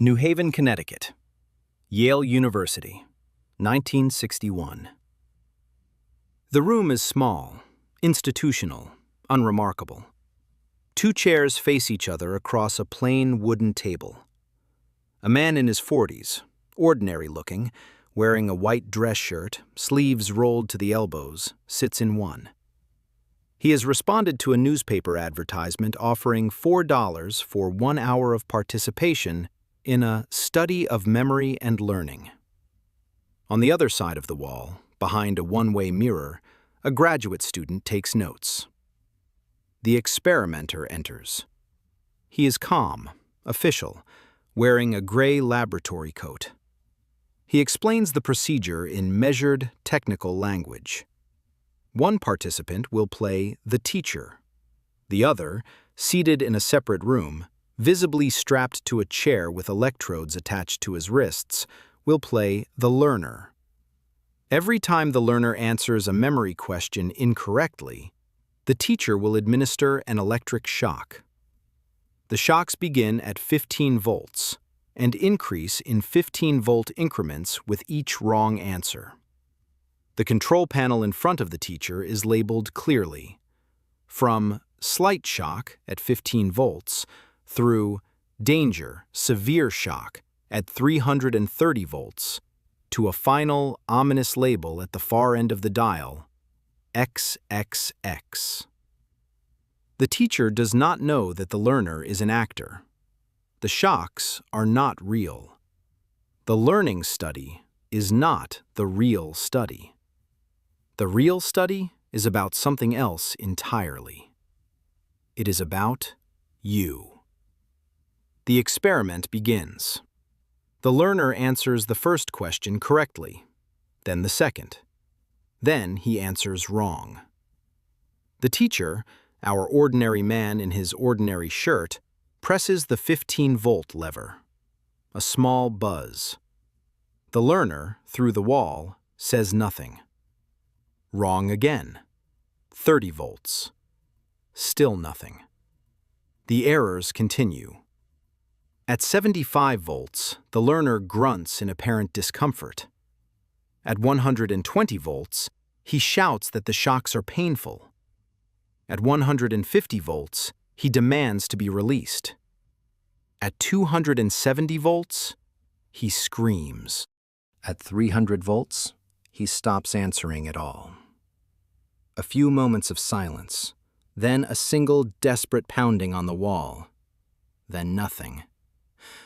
New Haven, Connecticut. Yale University, 1961. The room is small, institutional, unremarkable. Two chairs face each other across a plain wooden table. A man in his 40s, ordinary-looking, wearing a white dress shirt, sleeves rolled to the elbows, sits in one. He has responded to a newspaper advertisement offering $4 for 1 hour of participation in a study of memory and learning. On the other side of the wall, behind a one-way mirror, a graduate student takes notes. The experimenter enters. He is calm, official, wearing a gray laboratory coat. He explains the procedure in measured, technical language. One participant will play the teacher. The other, seated in a separate room, visibly strapped to a chair with electrodes attached to his wrists, will play the learner. Every time the learner answers a memory question incorrectly, the teacher will administer an electric shock. The shocks begin at 15 volts and increase in 15-volt increments with each wrong answer. The control panel in front of the teacher is labeled clearly, from slight shock at 15 volts through danger, severe shock at 330 volts, to a final, ominous label at the far end of the dial, XXX. The teacher does not know that the learner is an actor. The shocks are not real. The learning study is not the real study. The real study is about something else entirely. It is about you. The experiment begins. The learner answers the first question correctly, then the second. Then he answers wrong. The teacher, our ordinary man in his ordinary shirt, presses the 15-volt lever. A small buzz. The learner, through the wall, says nothing. Wrong again. 30 volts. Still nothing. The errors continue. At 75 volts, the learner grunts in apparent discomfort. At 120 volts, he shouts that the shocks are painful. At 150 volts, he demands to be released. At 270 volts, he screams. At 300 volts, he stops answering at all. A few moments of silence, then a single desperate pounding on the wall, then nothing.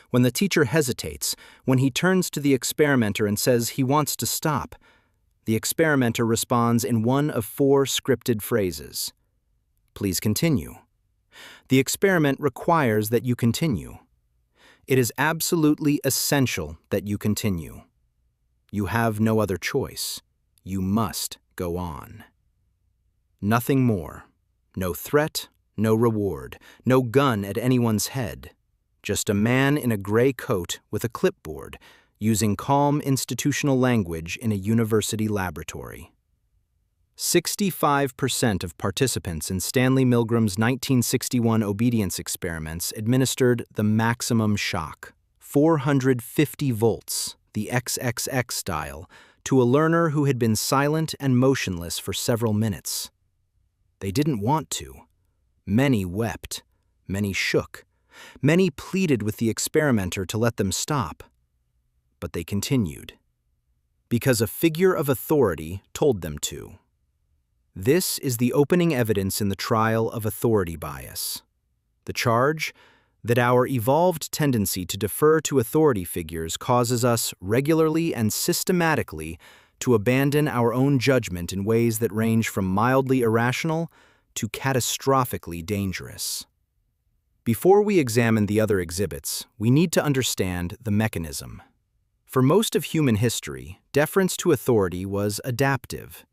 When the teacher hesitates, when he turns to the experimenter and says he wants to stop, the experimenter responds in one of 4 scripted phrases. Please continue. The experiment requires that you continue. It is absolutely essential that you continue. You have no other choice. You must go on. Nothing more. No threat, no reward, no gun at anyone's head. Just a man in a gray coat with a clipboard, using calm institutional language in a university laboratory. 65% of participants in Stanley Milgram's 1961 obedience experiments administered the maximum shock, 450 volts, the XXX dial, to a learner who had been silent and motionless for several minutes. They didn't want to. Many wept. Many shook. Many pleaded with the experimenter to let them stop. But they continued. Because a figure of authority told them to. This is the opening evidence in the trial of authority bias. The charge? That our evolved tendency to defer to authority figures causes us regularly and systematically to abandon our own judgment in ways that range from mildly irrational to catastrophically dangerous. Before we examine the other exhibits, we need to understand the mechanism. For most of human history, deference to authority was adaptive.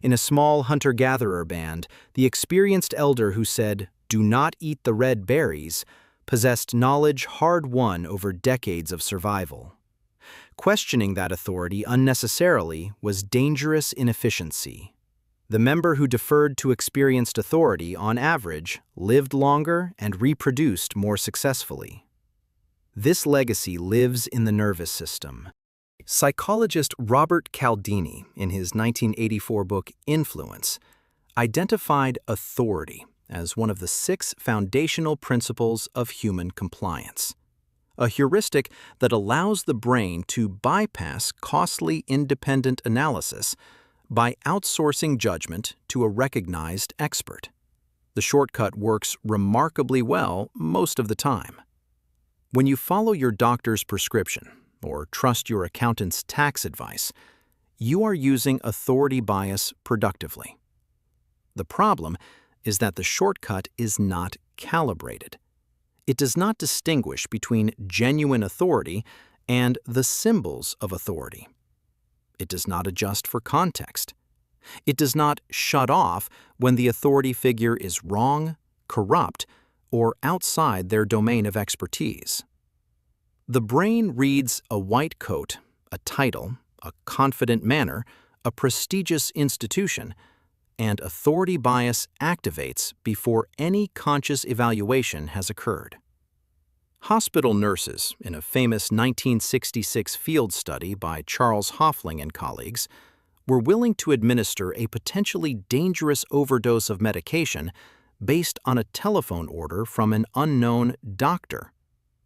In a small hunter-gatherer band, the experienced elder who said, "Do not eat the red berries," possessed knowledge hard-won over decades of survival. Questioning that authority unnecessarily was dangerous inefficiency. The member who deferred to experienced authority, on average, lived longer and reproduced more successfully. This legacy lives in the nervous system. Psychologist Robert Cialdini, in his 1984 book Influence, identified authority as one of the 6 foundational principles of human compliance, a heuristic that allows the brain to bypass costly independent analysis by outsourcing judgment to a recognized expert. The shortcut works remarkably well most of the time. When you follow your doctor's prescription or trust your accountant's tax advice, you are using authority bias productively. The problem is that the shortcut is not calibrated. It does not distinguish between genuine authority and the symbols of authority. It does not adjust for context. It does not shut off when the authority figure is wrong, corrupt, or outside their domain of expertise. The brain reads a white coat, a title, a confident manner, a prestigious institution, and authority bias activates before any conscious evaluation has occurred. Hospital nurses, in a famous 1966 field study by Charles Hoffling and colleagues, were willing to administer a potentially dangerous overdose of medication based on a telephone order from an unknown doctor,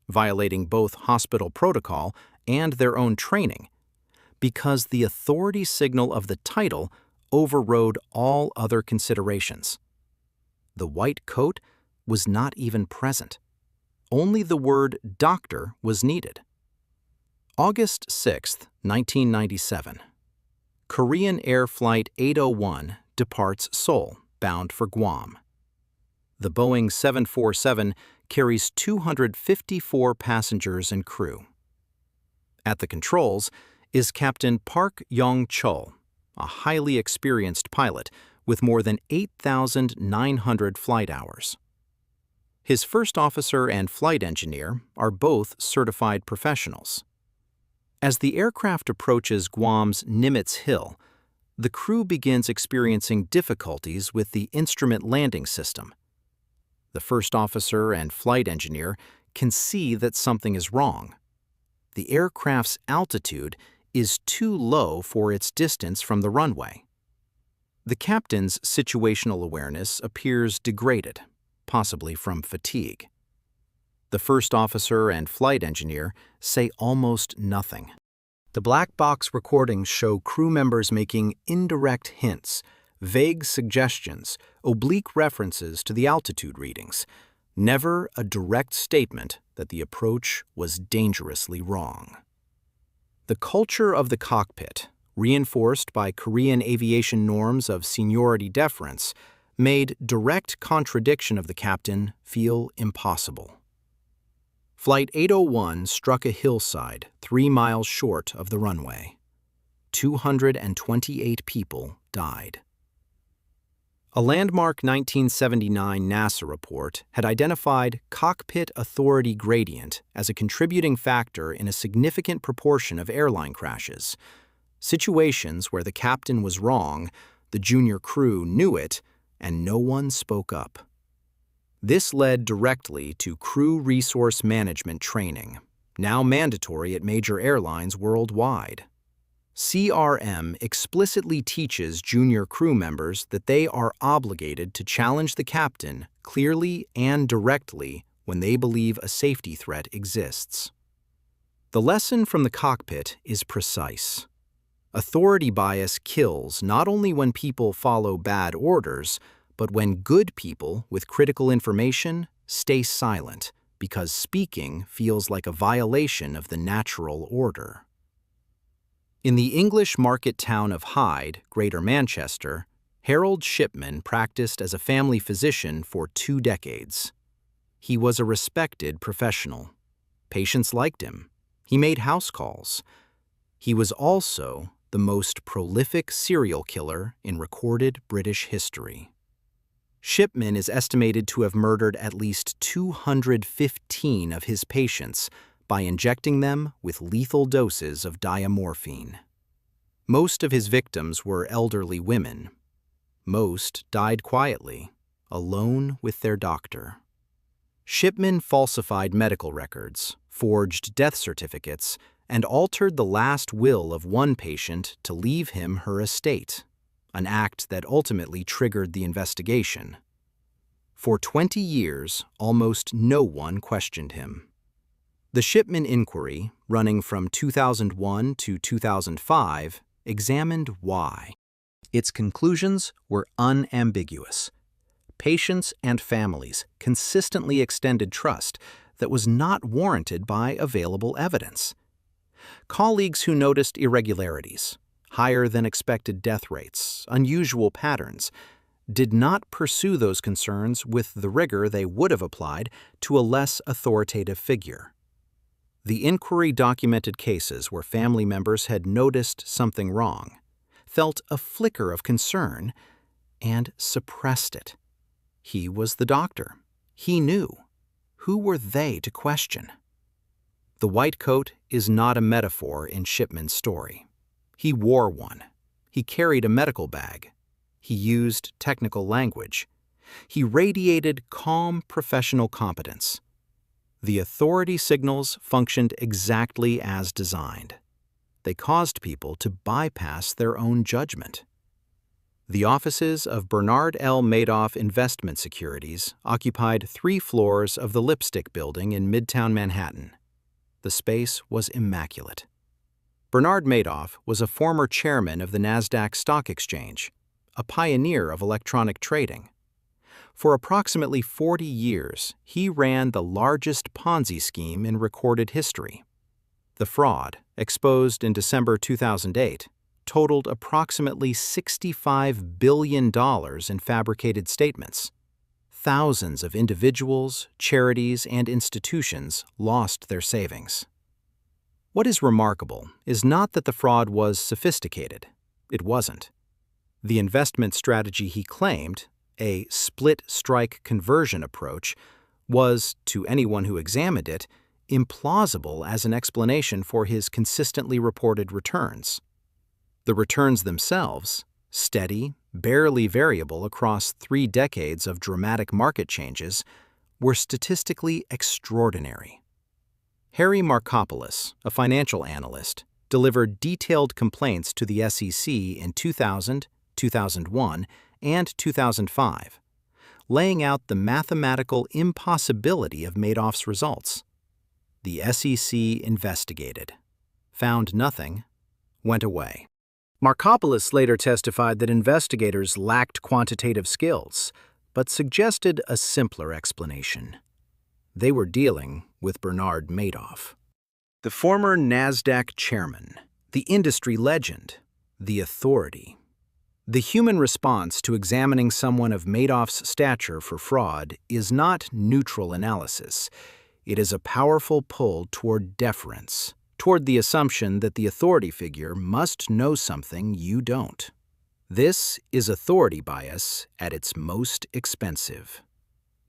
violating both hospital protocol and their own training, because the authority signal of the title overrode all other considerations. The white coat was not even present. Only the word doctor was needed. August 6, 1997. Korean Air Flight 801 departs Seoul, bound for Guam. The Boeing 747 carries 254 passengers and crew. At the controls is Captain Park Yong-chul, a highly experienced pilot with more than 8,900 flight hours. His first officer and flight engineer are both certified professionals. As the aircraft approaches Guam's Nimitz Hill, the crew begins experiencing difficulties with the instrument landing system. The first officer and flight engineer can see that something is wrong. The aircraft's altitude is too low for its distance from the runway. The captain's situational awareness appears degraded, possibly from fatigue. The first officer and flight engineer say almost nothing. The black box recordings show crew members making indirect hints, vague suggestions, oblique references to the altitude readings, never a direct statement that the approach was dangerously wrong. The culture of the cockpit, reinforced by Korean aviation norms of seniority deference, made direct contradiction of the captain feel impossible. Flight 801 struck a hillside 3 miles short of the runway. 228 people died. A landmark 1979 NASA report had identified cockpit authority gradient as a contributing factor in a significant proportion of airline crashes. Situations where the captain was wrong, the junior crew knew it, and no one spoke up. This led directly to crew resource management training, now mandatory at major airlines worldwide. CRM explicitly teaches junior crew members that they are obligated to challenge the captain clearly and directly when they believe a safety threat exists. The lesson from the cockpit is precise. Authority bias kills not only when people follow bad orders, but when good people with critical information stay silent because speaking feels like a violation of the natural order. In the English market town of Hyde, Greater Manchester, Harold Shipman practiced as a family physician for 2 decades. He was a respected professional. Patients liked him. He made house calls. He was also the most prolific serial killer in recorded British history. Shipman is estimated to have murdered at least 215 of his patients by injecting them with lethal doses of diamorphine. Most of his victims were elderly women. Most died quietly, alone with their doctor. Shipman falsified medical records, forged death certificates, and altered the last will of one patient to leave him her estate, an act that ultimately triggered the investigation. For 20 years, almost no one questioned him. The Shipman inquiry, running from 2001 to 2005, examined why. Its conclusions were unambiguous. Patients and families consistently extended trust that was not warranted by available evidence. Colleagues who noticed irregularities, higher than expected death rates, unusual patterns, did not pursue those concerns with the rigor they would have applied to a less authoritative figure. The inquiry documented cases where family members had noticed something wrong, felt a flicker of concern, and suppressed it. He was the doctor. He knew. Who were they to question? The white coat is not a metaphor in Shipman's story. He wore one. He carried a medical bag. He used technical language. He radiated calm professional competence. The authority signals functioned exactly as designed. They caused people to bypass their own judgment. The offices of Bernard L. Madoff Investment Securities occupied 3 floors of the Lipstick Building in Midtown Manhattan. The space was immaculate. Bernard Madoff was a former chairman of the Nasdaq Stock Exchange, a pioneer of electronic trading. For approximately 40 years, he ran the largest Ponzi scheme in recorded history. The fraud, exposed in December 2008, totaled approximately $65 billion in fabricated statements. Thousands of individuals, charities, and institutions lost their savings. What is remarkable is not that the fraud was sophisticated. It wasn't. The investment strategy he claimed, a split-strike conversion approach, was, to anyone who examined it, implausible as an explanation for his consistently reported returns. The returns themselves, steady, barely variable across 3 decades of dramatic market changes, were statistically extraordinary. Harry Markopolos, a financial analyst, delivered detailed complaints to the SEC in 2000, 2001, and 2005, laying out the mathematical impossibility of Madoff's results. The SEC investigated, found nothing, went away. Markopolos later testified that investigators lacked quantitative skills, but suggested a simpler explanation. They were dealing with Bernard Madoff, the former Nasdaq chairman, the industry legend, the authority. The human response to examining someone of Madoff's stature for fraud is not neutral analysis. It is a powerful pull toward deference, toward the assumption that the authority figure must know something you don't. This is authority bias at its most expensive.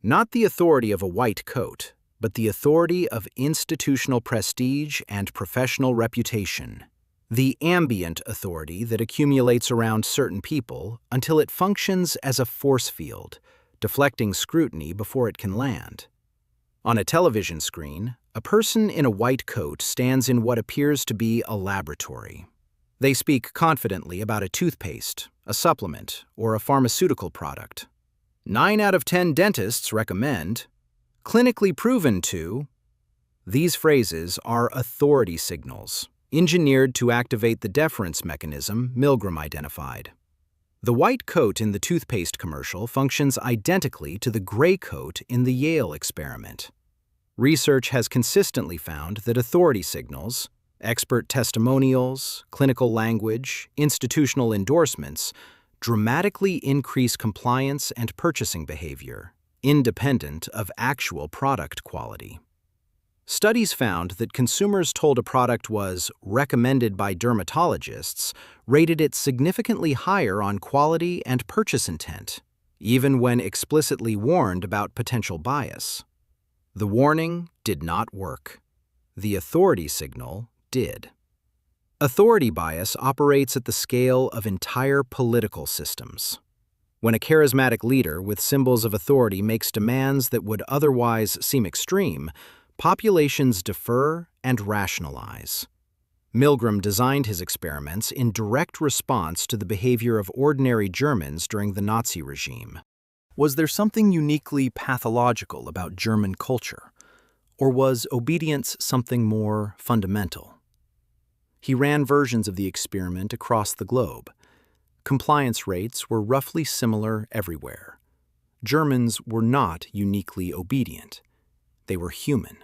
Not the authority of a white coat, but the authority of institutional prestige and professional reputation. The ambient authority that accumulates around certain people until it functions as a force field, deflecting scrutiny before it can land. On a television screen, a person in a white coat stands in what appears to be a laboratory. They speak confidently about a toothpaste, a supplement, or a pharmaceutical product. 9 out of 10 dentists recommend, clinically proven to. These phrases are authority signals, engineered to activate the deference mechanism Milgram identified. The white coat in the toothpaste commercial functions identically to the gray coat in the Yale experiment. Research has consistently found that authority signals, expert testimonials, clinical language, institutional endorsements, dramatically increase compliance and purchasing behavior, independent of actual product quality. Studies found that consumers told a product was recommended by dermatologists rated it significantly higher on quality and purchase intent, even when explicitly warned about potential bias. The warning did not work. The authority signal did. Authority bias operates at the scale of entire political systems. When a charismatic leader with symbols of authority makes demands that would otherwise seem extreme, Populations defer and rationalize. Milgram designed his experiments in direct response to the behavior of ordinary Germans during the Nazi regime. Was there something uniquely pathological about German culture, or was obedience something more fundamental? He ran versions of the experiment across the globe. Compliance rates were roughly similar everywhere. Germans were not uniquely obedient. They were human.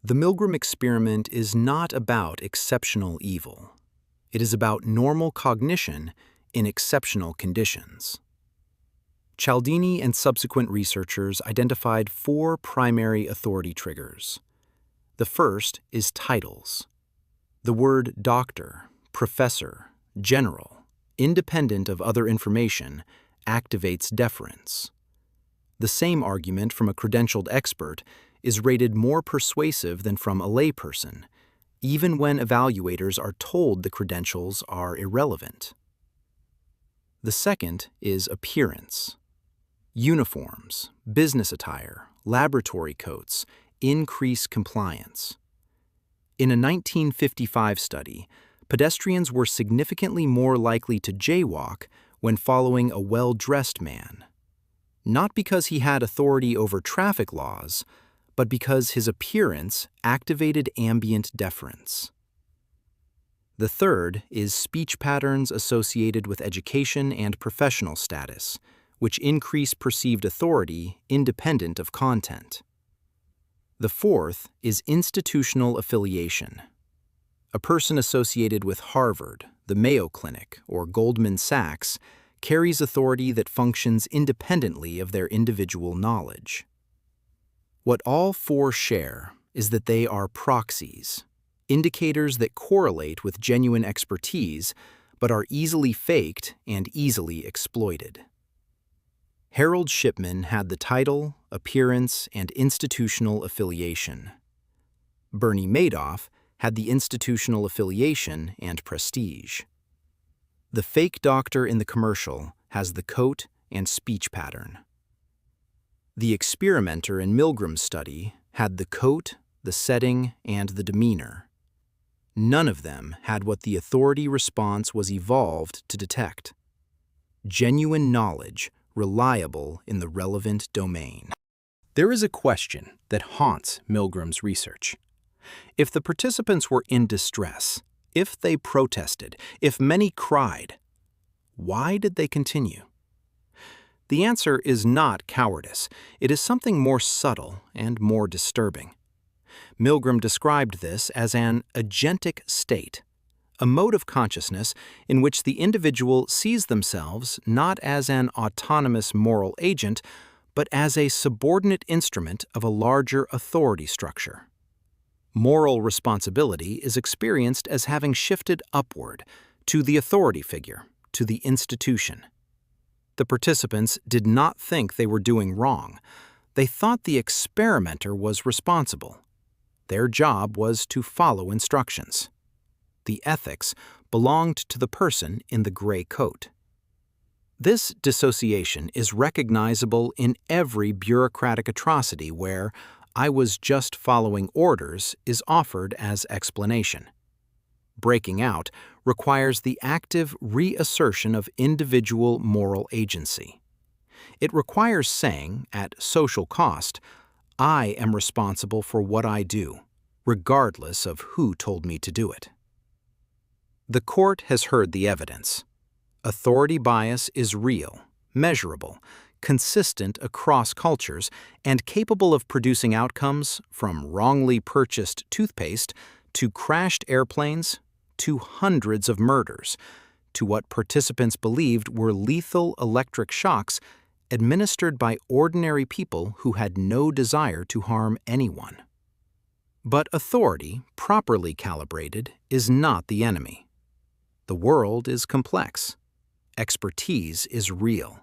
The Milgram experiment is not about exceptional evil. It is about normal cognition in exceptional conditions. Cialdini and subsequent researchers identified 4 primary authority triggers. The first is titles. The word doctor, professor, general, independent of other information, activates deference. The same argument from a credentialed expert is rated more persuasive than from a layperson, even when evaluators are told the credentials are irrelevant. The second is appearance. Uniforms, business attire, laboratory coats increase compliance. In a 1955 study, pedestrians were significantly more likely to jaywalk when following a well-dressed man, not because he had authority over traffic laws, but because his appearance activated ambient deference. The third is speech patterns associated with education and professional status, which increase perceived authority independent of content. The fourth is institutional affiliation. A person associated with Harvard, the Mayo Clinic, or Goldman Sachs carries authority that functions independently of their individual knowledge. What all 4 share is that they are proxies, indicators that correlate with genuine expertise but are easily faked and easily exploited. Harold Shipman had the title, appearance, and institutional affiliation. Bernie Madoff had the institutional affiliation and prestige. The fake doctor in the commercial has the coat and speech pattern. The experimenter in Milgram's study had the coat, the setting, and the demeanor. None of them had what the authority response was evolved to detect: genuine knowledge, reliable in the relevant domain. There is a question that haunts Milgram's research. If the participants were in distress, if they protested, if many cried, why did they continue? The answer is not cowardice. It is something more subtle and more disturbing. Milgram described this as an agentic state, a mode of consciousness in which the individual sees themselves not as an autonomous moral agent, but as a subordinate instrument of a larger authority structure. Moral responsibility is experienced as having shifted upward to the authority figure, to the institution. The participants did not think they were doing wrong. They thought the experimenter was responsible. Their job was to follow instructions. The ethics belonged to the person in the gray coat. This dissociation is recognizable in every bureaucratic atrocity where "I was just following orders" is offered as explanation. Breaking out requires the active reassertion of individual moral agency. It requires saying, at social cost, "I am responsible for what I do, regardless of who told me to do it." The court has heard the evidence. Authority bias is real, measurable, consistent across cultures, and capable of producing outcomes from wrongly purchased toothpaste to crashed airplanes to hundreds of murders, to what participants believed were lethal electric shocks administered by ordinary people who had no desire to harm anyone. But authority, properly calibrated, is not the enemy. The world is complex. Expertise is real.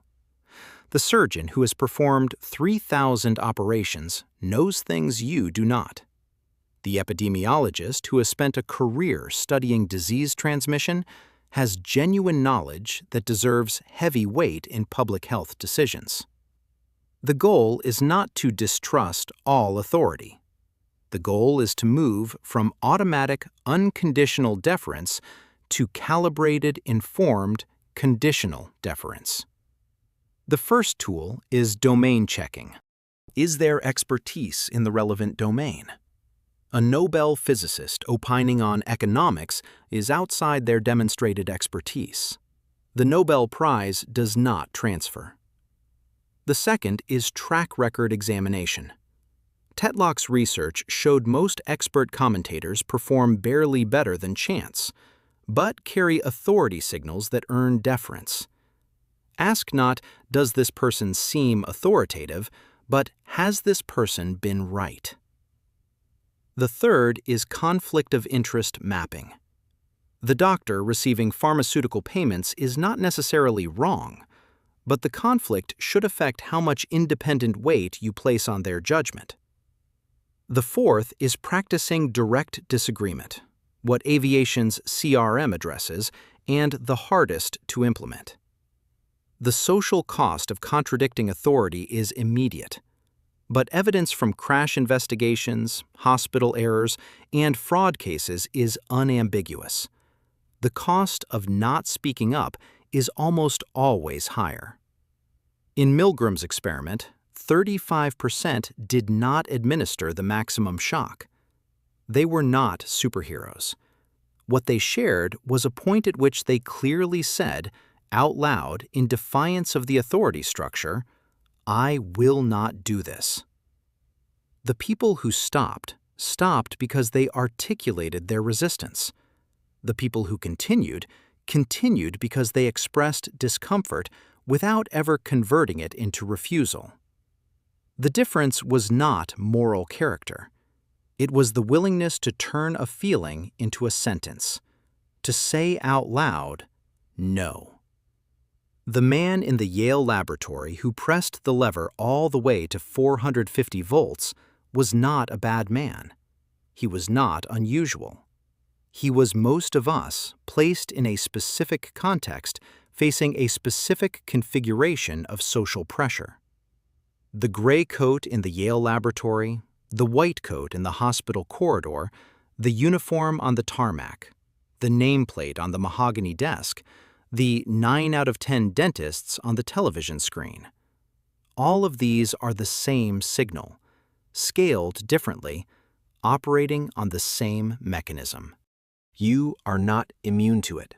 The surgeon who has performed 3,000 operations knows things you do not. The epidemiologist who has spent a career studying disease transmission has genuine knowledge that deserves heavy weight in public health decisions. The goal is not to distrust all authority. The goal is to move from automatic, unconditional deference to calibrated, informed, conditional deference. The first tool is domain checking. Is there expertise in the relevant domain? A Nobel physicist opining on economics is outside their demonstrated expertise. The Nobel Prize does not transfer. The second is track record examination. Tetlock's research showed most expert commentators perform barely better than chance, but carry authority signals that earn deference. Ask not, does this person seem authoritative, but has this person been right? The third is conflict of interest mapping. The doctor receiving pharmaceutical payments is not necessarily wrong, but the conflict should affect how much independent weight you place on their judgment. The fourth is practicing direct disagreement, what aviation's CRM addresses, and the hardest to implement. The social cost of contradicting authority is immediate, but evidence from crash investigations, hospital errors, and fraud cases is unambiguous. The cost of not speaking up is almost always higher. In Milgram's experiment, 35% did not administer the maximum shock. They were not superheroes. What they shared was a point at which they clearly said, out loud, in defiance of the authority structure, "I will not do this." The people who stopped because they articulated their resistance. The people who continued because they expressed discomfort without ever converting it into refusal. The difference was not moral character. It was the willingness to turn a feeling into a sentence, to say out loud, "No." The man in the Yale laboratory who pressed the lever all the way to 450 volts was not a bad man. He was not unusual. He was most of us, placed in a specific context, facing a specific configuration of social pressure. The gray coat in the Yale laboratory, the white coat in the hospital corridor, the uniform on the tarmac, the nameplate on the mahogany desk, the 9 out of 10 dentists on the television screen. All of these are the same signal, scaled differently, operating on the same mechanism. You are not immune to it.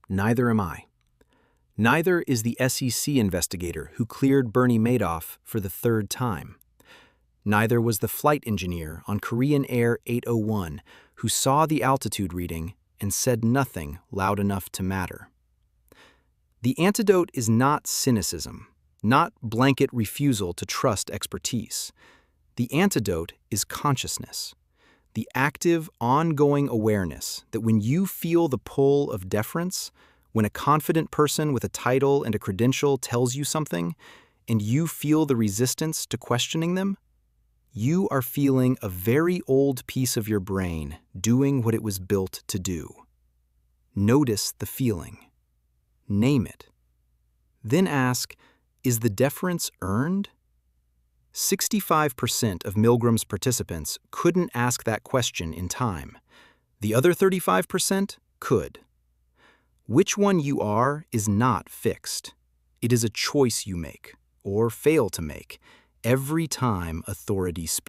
Neither am I. Neither is the SEC investigator who cleared Bernie Madoff for the third time. Neither was the flight engineer on Korean Air 801 who saw the altitude reading and said nothing loud enough to matter. The antidote is not cynicism, not blanket refusal to trust expertise. The antidote is consciousness, the active, ongoing awareness that when you feel the pull of deference, when a confident person with a title and a credential tells you something, and you feel the resistance to questioning them, you are feeling a very old piece of your brain doing what it was built to do. Notice the feeling. Name it. Then ask, is the deference earned? 65% of Milgram's participants couldn't ask that question in time. The other 35% could. Which one you are is not fixed. It is a choice you make, or fail to make, every time authority speaks.